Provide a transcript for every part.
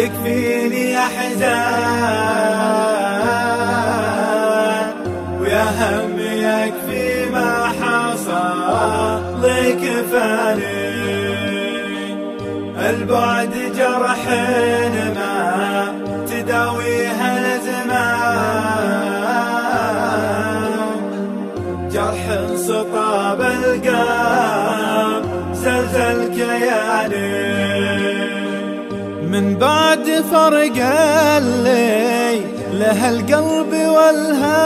يكفيني أحزان ويا هم يكفي ما حصل كفاني. البعد جرح ما تداويها الأزمان، جرح انسطاب القلب زلزل كياني. من بعد فرق اللي له القلب والهان،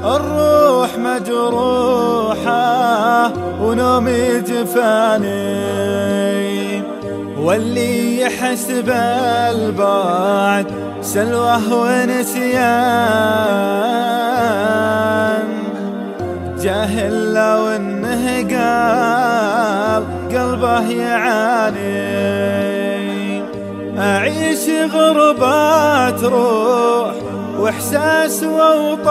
الروح مجروحة ونومي جفاني، واللي يحس بالبعد سلوه ونسيان، جاهل لو انه قال قلبه يعاني. أعيش غربات روح وإحساس وأوطان،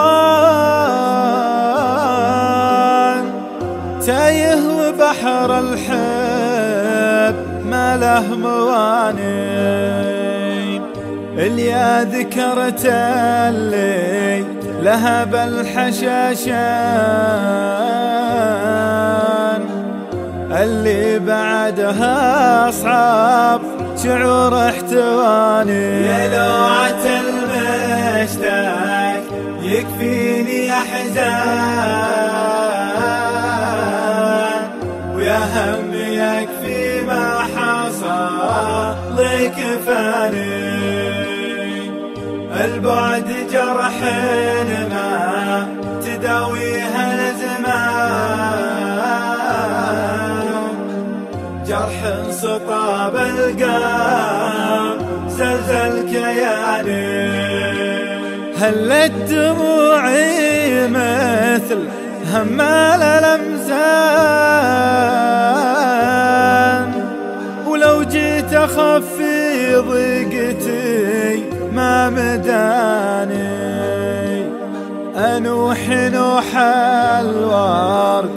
تايه وبحر الحب ما له مواني. اللي ذكرت اللي لهب الحشاشان، اللي بعدها أصعب شعور احتواني. يا لوعة المشتاق يكفيني أحزان ويا هم يكفي ما حصل كفاني. البعد جرح ما تداويها الأزمان، جرح انسطاب القلب زلزل كياني. هلت دموعي مثل همال الأمزان، ولو جيت أخفي ضيقتي ما مداني. أنوح نوح الورق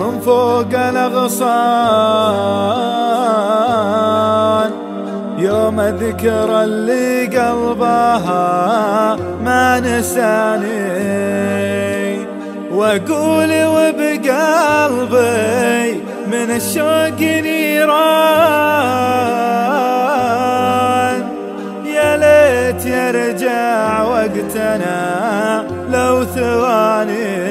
من فوق الأغصان، يوم أذكر اللي قلبها ما نساني. وأقول وبقلبي من الشوق نيران، يا ليت يرجع وقتنا لو ثواني،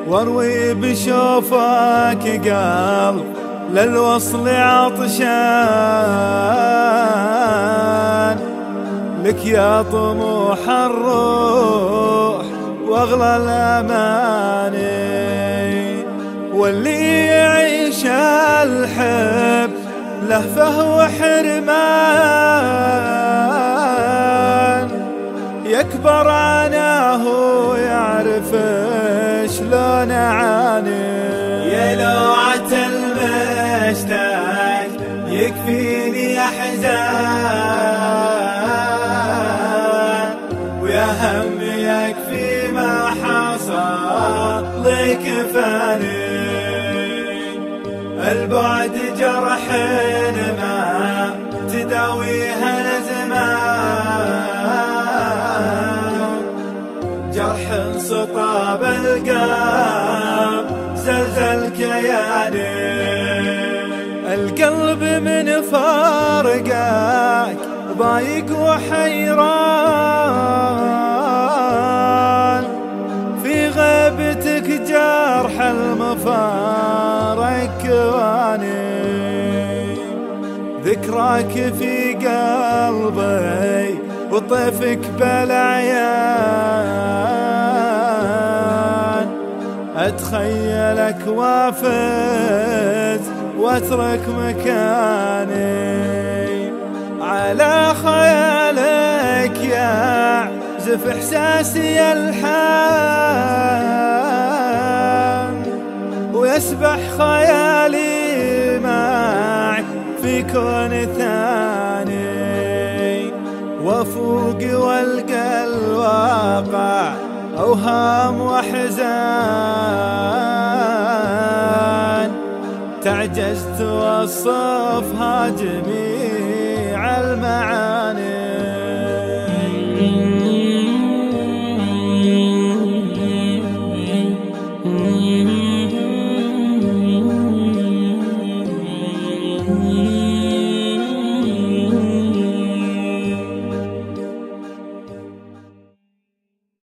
واروي بشوفك قلب للوصل عطشان. لك يا طموح الروح واغلى الاماني، واللي يعيش الحب لهفه وحرمان، يكبر عناه ويعرف شلون اعاني. يا لوعة المشتاق يكفيني أحزان ويا هم يكفي ما حصل كفاني. البعد جرح ما تداويها الأزمان، جرح انسطاب القلب زلزل كياني. القلب من فارقك ضايق وحيران، في غيبتك جرح المفارق كواني. ذكراك في قلبي وطيفك بالعيان، أتخيلك وافز واترك مكاني. على خيالك يعزف إحساسي الحان، ويسبح خيالي معك في كون ثاني. وفوق والقى الواقع أوهام وحزان، تعجز توصفها جميع المعاني.